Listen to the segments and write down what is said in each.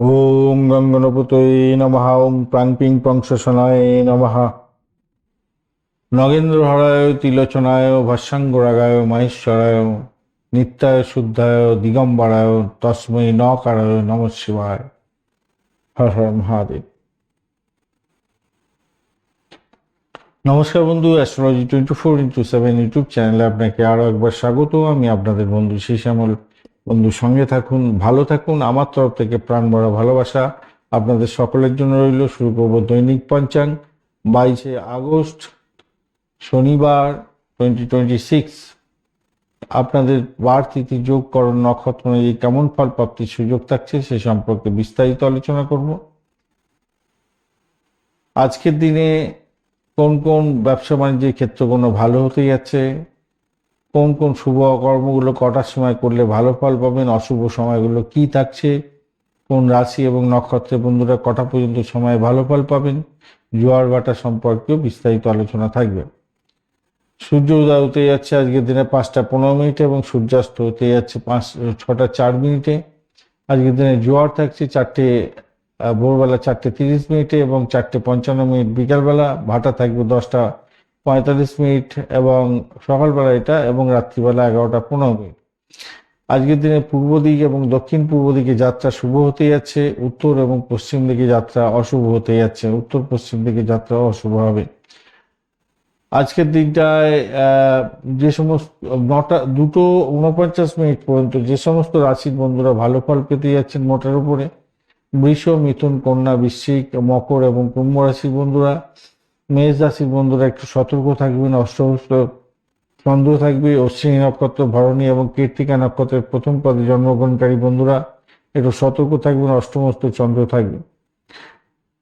ওম গঙ্গনপতয়ে নমঃ। ওম প্রাং পিং পংসশনায় নমঃ। নগেন্দ্রহরায় তিলোচনায় ভাস্যাঙ্গরাগায় মাহেশ্বরায় নিত্যায় শুদ্ধায় দিগম্বরায় তস্मै নকারায় নমঃ শিবায়। হর হর মহাদেব। নমস্কার বন্ধু, অ্যাস্ট্রোলজি 24x7 ইউটিউব চ্যানেলে আপনাকে আরও একবার স্বাগত। আমি আপনাদের বন্ধু শ্যামল। বন্ধু সঙ্গে থাকুন, ভালো থাকুন। আমার তরফ থেকে প্রাণ ভরা ভালোবাসা আপনাদের সকলের জন্য রইল। শুরু করব দৈনিক পঞ্চাঙ্গ 22শে আগস্ট শনিবার 2026। আপনাদের বার তিথি যোগকরণ নক্ষত্র অনুযায়ী কেমন ফল প্রাপ্তির সুযোগ থাকছে সে সম্পর্কে বিস্তারিত আলোচনা করব। আজকের দিনে কোন কোন ব্যবসা বাণিজ্যের ক্ষেত্রগুলো ভালো হতে যাচ্ছে, কোন কোন শুভ কর্মগুলো কটার সময় করলে ভালো ফল পাবেন, অশুভ সময়গুলো কি থাকছে, কোন রাশি এবং নক্ষত্রের বন্ধুরা কটা পর্যন্ত সময় ভালো ফল পাবেন, জোয়ার ভাটা সম্পর্কেও বিস্তারিত আলোচনা থাকবে। সূর্য উদয় হতে যাচ্ছে আজকের দিনে 5টা 15 মিনিটে এবং সূর্যাস্ত হতে যাচ্ছে 6টা 4 মিনিটে। আজকের দিনে জোয়ার থাকছে ভোরবেলা 4টে 30 মিনিটে এবং 4টে 55 মিনিট বিকালবেলা। ভাটা থাকবে 10টা 45 মিনিট এবং সকালবেলা এটা, এবং রাত্রিবেলা 11টা 15 মিনিট। আজকের দিনে পূর্ব দিক এবং দক্ষিণ পূর্ব দিকে যাত্রা শুভ হতে যাচ্ছে, উত্তর এবং পশ্চিম দিকে যাত্রা অশুভ হতে যাচ্ছে। উত্তর পশ্চিম দিকে যাত্রা অশুভ হবে। আজকের দিকটায় যে সমস্ত 2:49 পর্যন্ত যে সমস্ত রাশির বন্ধুরা ভালো ফল পেতে যাচ্ছেন মোটের উপরে, বৃষ, মিথুন, কন্যা, বৃশ্চিক, মকর এবং কুম্ভ রাশির বন্ধুরা। মেষ রাশির বন্ধুরা একটু সতর্ক থাকবেন। অষ্টমস্ত চন্দ্র থাকবে। অশ্বিনী নক্ষত্র, ভরণী এবং কৃত্তিকা নক্ষত্রের প্রথম পদে জন্মগ্রহণকারী বন্ধুরা একটু সতর্ক থাকবেন। অষ্টমস্ত চন্দ্র থাকবে।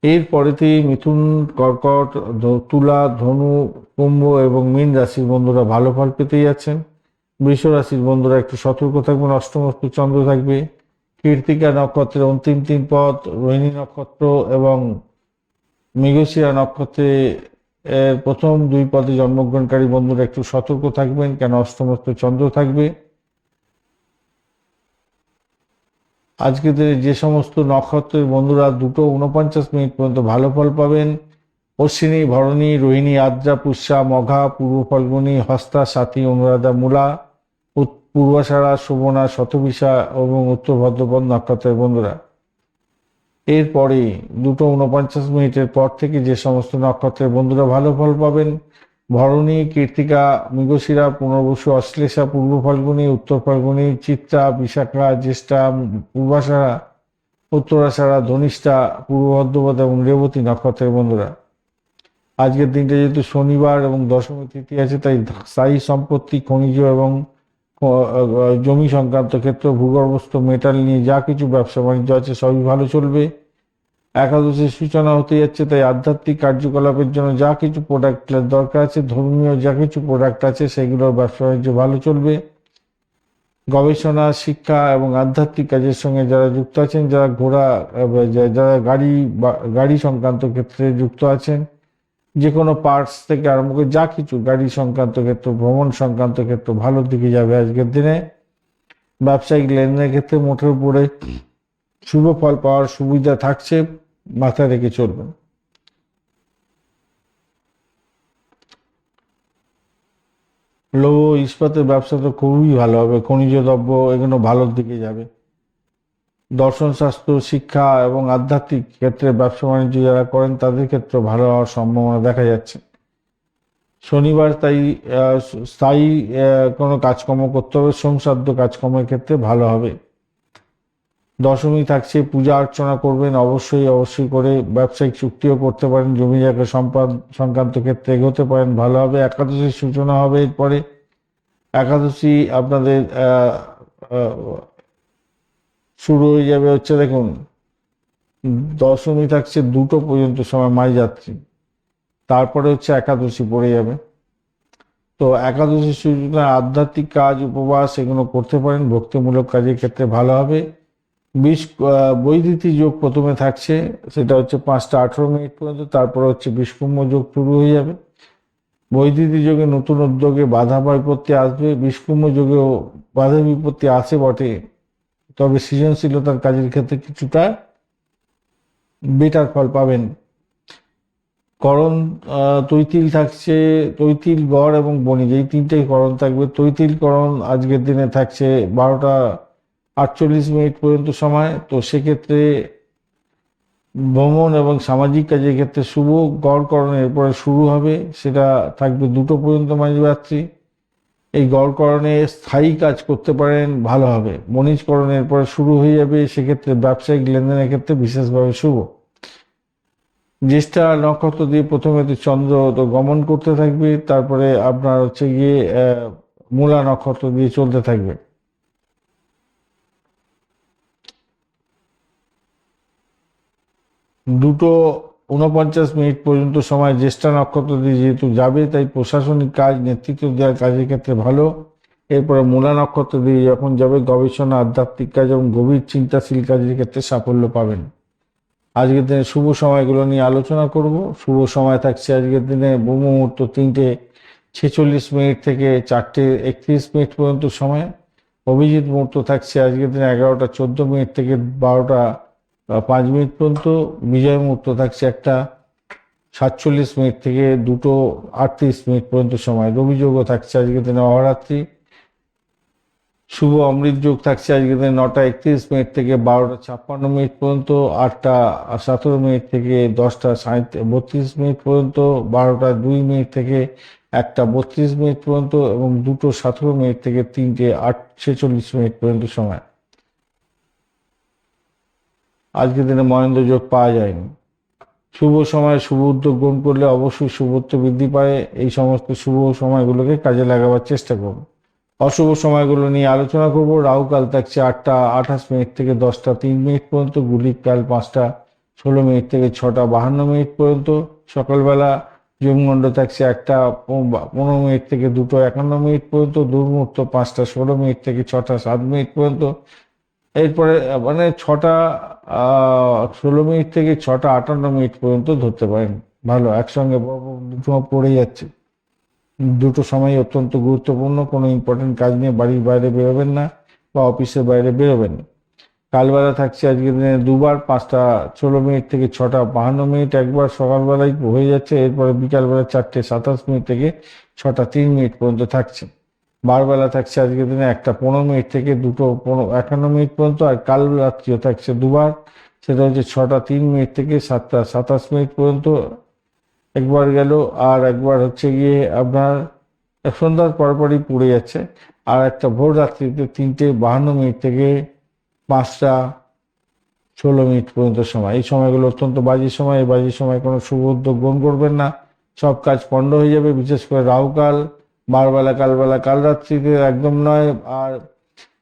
এর পরেতেই মিথুন, কর্কট, তুলা, ধনু, কুম্ভ এবং মীন রাশির বন্ধুরা ভালো ফল পেতে যাচ্ছেন। বৃষ রাশির বন্ধুরা একটু সতর্ক থাকবেন। অষ্টমস্ত চন্দ্র থাকবে। কৃত্তিকা নক্ষত্রের অন্তিম 3 পদ, রোহিণী নক্ষত্র এবং মৃগশিরা নক্ষত্রে প্রথম 2 পদে জন্মগ্রহণকারী বন্ধুরা একটু সতর্ক থাকবেন, কেন অষ্টমস্ত চন্দ্র থাকবে। আজকে যে সমস্ত নক্ষত্রের বন্ধুরা 2:49 পর্যন্ত ভালো ফল পাবেন, অশ্বিনী, ভরণী, রোহিণী, আদ্রা, পুষ্যা, মঘা, পূর্ব ফাল্গুনী, হস্তা, সাথী, অনুরাধা, মূলা, পূর্বাষাঢ়া, শোভনা, শতভিষা এবং উত্তর ভাদ্রপদ নক্ষত্রের বন্ধুরা। এরপরে 2:49 পর থেকে যে সমস্ত নক্ষত্রের বন্ধুরা ভালো ফল পাবেন, ভরণী, কৃত্তিকা, মৃগশিরা, পুনর্বসু, অশ্লেষা, পূর্ব ফাল্গুনী, উত্তর ফাল্গুনী, চিত্রা, বিশাখা, জ্যেষ্ঠা, পূর্বাষাঢ়া, উত্তরাষাঢ়া, ধনিষ্ঠা, পূর্ব ভাদ্রপদ এবং রেবতী নক্ষত্রের বন্ধুরা। আজকের দিনটা যেহেতু শনিবার এবং দশমী তিথি আছে, তাই স্থায়ী সম্পত্তি, খনিজ এবং জমি সংক্রান্ত ক্ষেত্র, ভূগর্ভস্থ মেটাল নিয়ে যা কিছু ব্যবসা বাণিজ্য আছে সবই ভালো চলবে। একাদশীর সূচনা হতে যাচ্ছে, তাই আধ্যাত্মিক কার্যকলাপের জন্য যা কিছু প্রোডাক্টের দরকার আছে, ধর্মীয় যা কিছু প্রোডাক্ট আছে সেগুলোর ব্যবসা বাণিজ্য ভালো চলবে। গবেষণা, শিক্ষা এবং আধ্যাত্মিক কাজের সঙ্গে যারা যুক্ত আছেন, যারা যারা গাড়ি সংক্রান্ত ক্ষেত্রে যুক্ত আছেন, যে কোনো পার্টস থেকে আরম্ভ করে যা কিছু গাড়ি সংক্রান্ত ক্ষেত্র, ভ্রমণ সংক্রান্ত ক্ষেত্র ভালোর দিকে যাবে আজকের দিনে। ব্যবসায়িক লেনদেনের ক্ষেত্রে মোটের উপরে শুভ ফল পাওয়ার সুবিধা থাকছে, মাথায় রেখে চলবেন। লৌহ ইস্পাতের ব্যবসা তো খুবই ভালো হবে। খনিজ দ্রব্য এগুলো ভালোর দিকে যাবে। দর্শন শাস্ত্র, শিক্ষা এবং আধ্যাত্মিক ক্ষেত্রে ব্যবসা বাণিজ্য যারা করেন তাদের ক্ষেত্রে ভালো হওয়ার সম্ভাবনা দেখা যাচ্ছে। শনিবার, তাই স্থায়ী কোনো কাজকর্ম করতে হবে। সংসাধ্য কাজকর্মের ক্ষেত্রে ভালো হবে। দশমী থাকছে, পূজা অর্চনা করবেন অবশ্যই করে। ব্যবসায়িক চুক্তিও করতে পারেন, জমি জায়গা সম্পদ সংক্রান্ত ক্ষেত্রে এগোতে পারেন, ভালো হবে। একাদশীর সূচনা হবে এরপরে। একাদশী আপনাদের শুরু হয়ে যাবে হচ্ছে, দেখুন, দশমী থাকছে 2টো পর্যন্ত সময় মাই যাত্রী, তারপরে হচ্ছে একাদশী পড়ে যাবে। তো একাদশী সূচনা আধ্যাত্মিক কাজ, উপবাস এগুলো করতে পারেন। ভক্তিমূলক কাজের ক্ষেত্রে ভালো হবে। বৈদিতি যোগ প্রথমে থাকছে, সেটা হচ্ছে 5টা 18 মিনিট পর্যন্ত। তারপরে হচ্ছে বিষকুম্ভ যোগ শুরু হয়ে যাবে। বৈদিতি যোগে নতুন উদ্যোগে বাধা বিপত্তি আসবে। বিষকুম্ভ যোগেও বাধা বিপত্তি আসে বটে, তবে সৃজনশীলতার কাজের ক্ষেত্রে কিছুটা বেটার ফল পাবেন। করণ তৈতিল থাকছে, তৈতিল, গড় এবং বণিজ, এই তিনটেই করণ থাকবে। তৈতিল করণ আজকের দিনে থাকছে 12টা 48 মিনিট পর্যন্ত সময়। তো সেক্ষেত্রে ভ্রমণ এবং সামাজিক কাজের ক্ষেত্রে শুভ। গড়করণ এরপরে শুরু হবে, সেটা থাকবে 2টো পর্যন্ত মাঝরাত্রি। এই গড়করণে স্থায়ী কাজ করতে পারেন, ভালো হবে। বণিজকরণ এরপরে শুরু হয়ে যাবে, সেক্ষেত্রে ব্যবসায়িক লেনদেনের ক্ষেত্রে বিশেষভাবে শুভ। জ্যেষ্ঠা নক্ষত্র দিয়ে প্রথমে তো চন্দ্র তো গমন করতে থাকবে, তারপরে আপনার হচ্ছে গিয়ে মূলা নক্ষত্র দিয়ে চলতে থাকবে। 2টো 49 মিনিট পর্যন্ত সময় জ্যেষ্ঠা নক্ষত্র দিয়ে যেহেতু যাবে, তাই প্রশাসনিক কাজ, নেতৃত্ব দেওয়ার কাজের ক্ষেত্রে ভালো। এরপরে মূলা নক্ষত্র দিয়ে যখন যাবে, গবেষণা, আধ্যাত্মিক কাজ এবং গভীর চিন্তাশীল কাজের ক্ষেত্রে সাফল্য পাবেন। আজকের দিনে শুভ সময়গুলো নিয়ে আলোচনা করব। শুভ সময় থাকছে আজকের দিনে ব্রহ্ম মুহূর্ত 3টে 46 মিনিট থেকে 4টে 31 মিনিট পর্যন্ত সময়। অভিজিৎ মুহূর্ত থাকছে আজকের দিনে 11টা 14 মিনিট থেকে 12টা 5 মিনিট পর্যন্ত। বিজয় মুহূর্ত থাকছে 1টা 47 মিনিট থেকে 2টো 38 মিনিট পর্যন্ত সময়। রবি যোগও থাকছে আজকের দিনে অহরাত্রি। শুভ অমৃত যোগ থাকছে আজকের দিনে 9টা 31 মিনিট থেকে 12টা 56 মিনিট পর্যন্ত। 8টা 17 মিনিট থেকে 10টা 32 মিনিট পর্যন্ত। 12টা 2 মিনিট থেকে 1টা 32 মিনিট পর্যন্ত এবং 2টো 17 মিনিট থেকে 3টে 46 মিনিট পর্যন্ত সময়। আজকের দিনে মহেন্দ্র যোগ পাওয়া যায়নি। শুভ সময়ে শুভ উদ্যোগ গ্রহণ করলে অবশ্যই শুভত্ব বৃদ্ধি পায়। এই সমস্ত শুভ সময়গুলোকে কাজে লাগাবার চেষ্টা করুন। অশুভ সময়গুলো নিয়ে আলোচনা করব। রাহুকাল থাকছে 8টা 28 মিনিট থেকে 10টা 3 মিনিট পর্যন্ত। গুলিক কাল 5টা 16 মিনিট থেকে 6টা 52 মিনিট পর্যন্ত। সকালবেলা যমগণ্ড থাকছে 1টা 15 মিনিট থেকে 2টো 51 মিনিট পর্যন্ত। দুর্মুহূর্ত 5টা 16 মিনিট থেকে 6টা 7 মিনিট পর্যন্ত। এরপরে মানে 6টা 16 মিনিট থেকে 6টা 58 মিনিট পর্যন্ত ধরতে পারেন। ভালো, একসঙ্গে দুটো পড়ে যাচ্ছে। দুটো সময় অত্যন্ত গুরুত্বপূর্ণ। কোনো ইম্পর্টেন্ট কাজ নিয়ে বাড়ির বাইরে বেরোবেন না বা অফিসের বাইরে বেরোবেন না। কালবেলা থাকছে আজকের দিনে দুবার, 5টা 16 মিনিট থেকে 6টা 52 মিনিট একবার সকালবেলায় হয়ে যাচ্ছে। এরপরে বিকালবেলা 4টে 27 মিনিট থেকে 6টা 3 মিনিট পর্যন্ত থাকছে। বারবেলা থাকছে আজকের দিনে 1টা 15 মিনিট থেকে 2টো 51 মিনিট পর্যন্ত। আর কাল রাত্রিও থাকছে দুবার, সেটা হচ্ছে 6টা 3 মিনিট থেকে 7টা 27 মিনিট পর্যন্ত একবার গেল। আর একবার হচ্ছে গিয়ে আপনার সন্ধ্যার পরপরই পড়ে যাচ্ছে। আর একটা ভোর রাত্রিতে 3টে 52 মিনিট থেকে 5টা 16 মিনিট পর্যন্ত সময়। এই সময়গুলো অত্যন্ত বাজে সময়। এই বাজে সময় কোনো শুভ উদ্যোগ গ্রহণ করবেন না, সব কাজ পণ্ড হয়ে যাবে। বিশেষ করে রাহুকাল, বারবেলা, কালবেলা, কাল রাত্রিতে একদম নয়। আর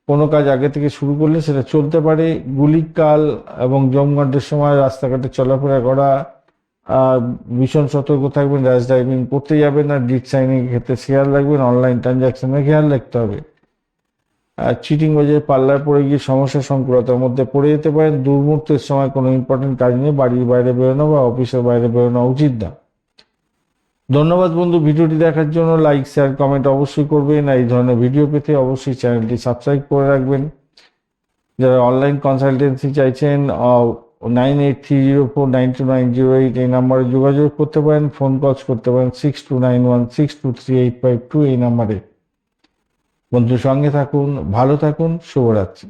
কোনো কাজ আগে থেকে শুরু করলে সেটা চলতে পারে। গুলিক কাল এবং যমগণ্ডের সময় রাস্তাঘাটে চলাফেরা করা ভীষণ সতর্ক থাকবেন। র্যাশ ড্রাইভিং করতে যাবেন না। ডিট সাইনিং ক্ষেত্রে খেয়াল রাখবেন। অনলাইন ট্রানজাকশনে খেয়াল রাখতে হবে। চিটিং বাজে পাল্লায় পড়ে গিয়ে সমস্যা সংকুলতার মধ্যে পড়ে যেতে পারেন। দুর্মুহূর্তের সময় কোনো ইম্পর্টেন্ট কাজ নিয়ে বাড়ির বাইরে বেরোনো বা অফিসের বাইরে বেরোনো উচিত না। ধন্যবাদ বন্ধু, ভিডিওটি দেখার জন্য। লাইক, শেয়ার, কমেন্ট অবশ্যই করবেন। এই ধরনের ভিডিও পেতে অবশ্যই চ্যানেলটি সাবস্ক্রাইব করে রাখবেন। যারা অনলাইন কনসালটেন্সি চাইছেন 9830492908 এই নাম্বারে যোগাযোগ করতে পারেন। ফোন কলস করতে পারেন 6291623852 এই নাম্বারে। বন্ধু সঙ্গে থাকুন, ভালো থাকুন, শুভরাত্রি।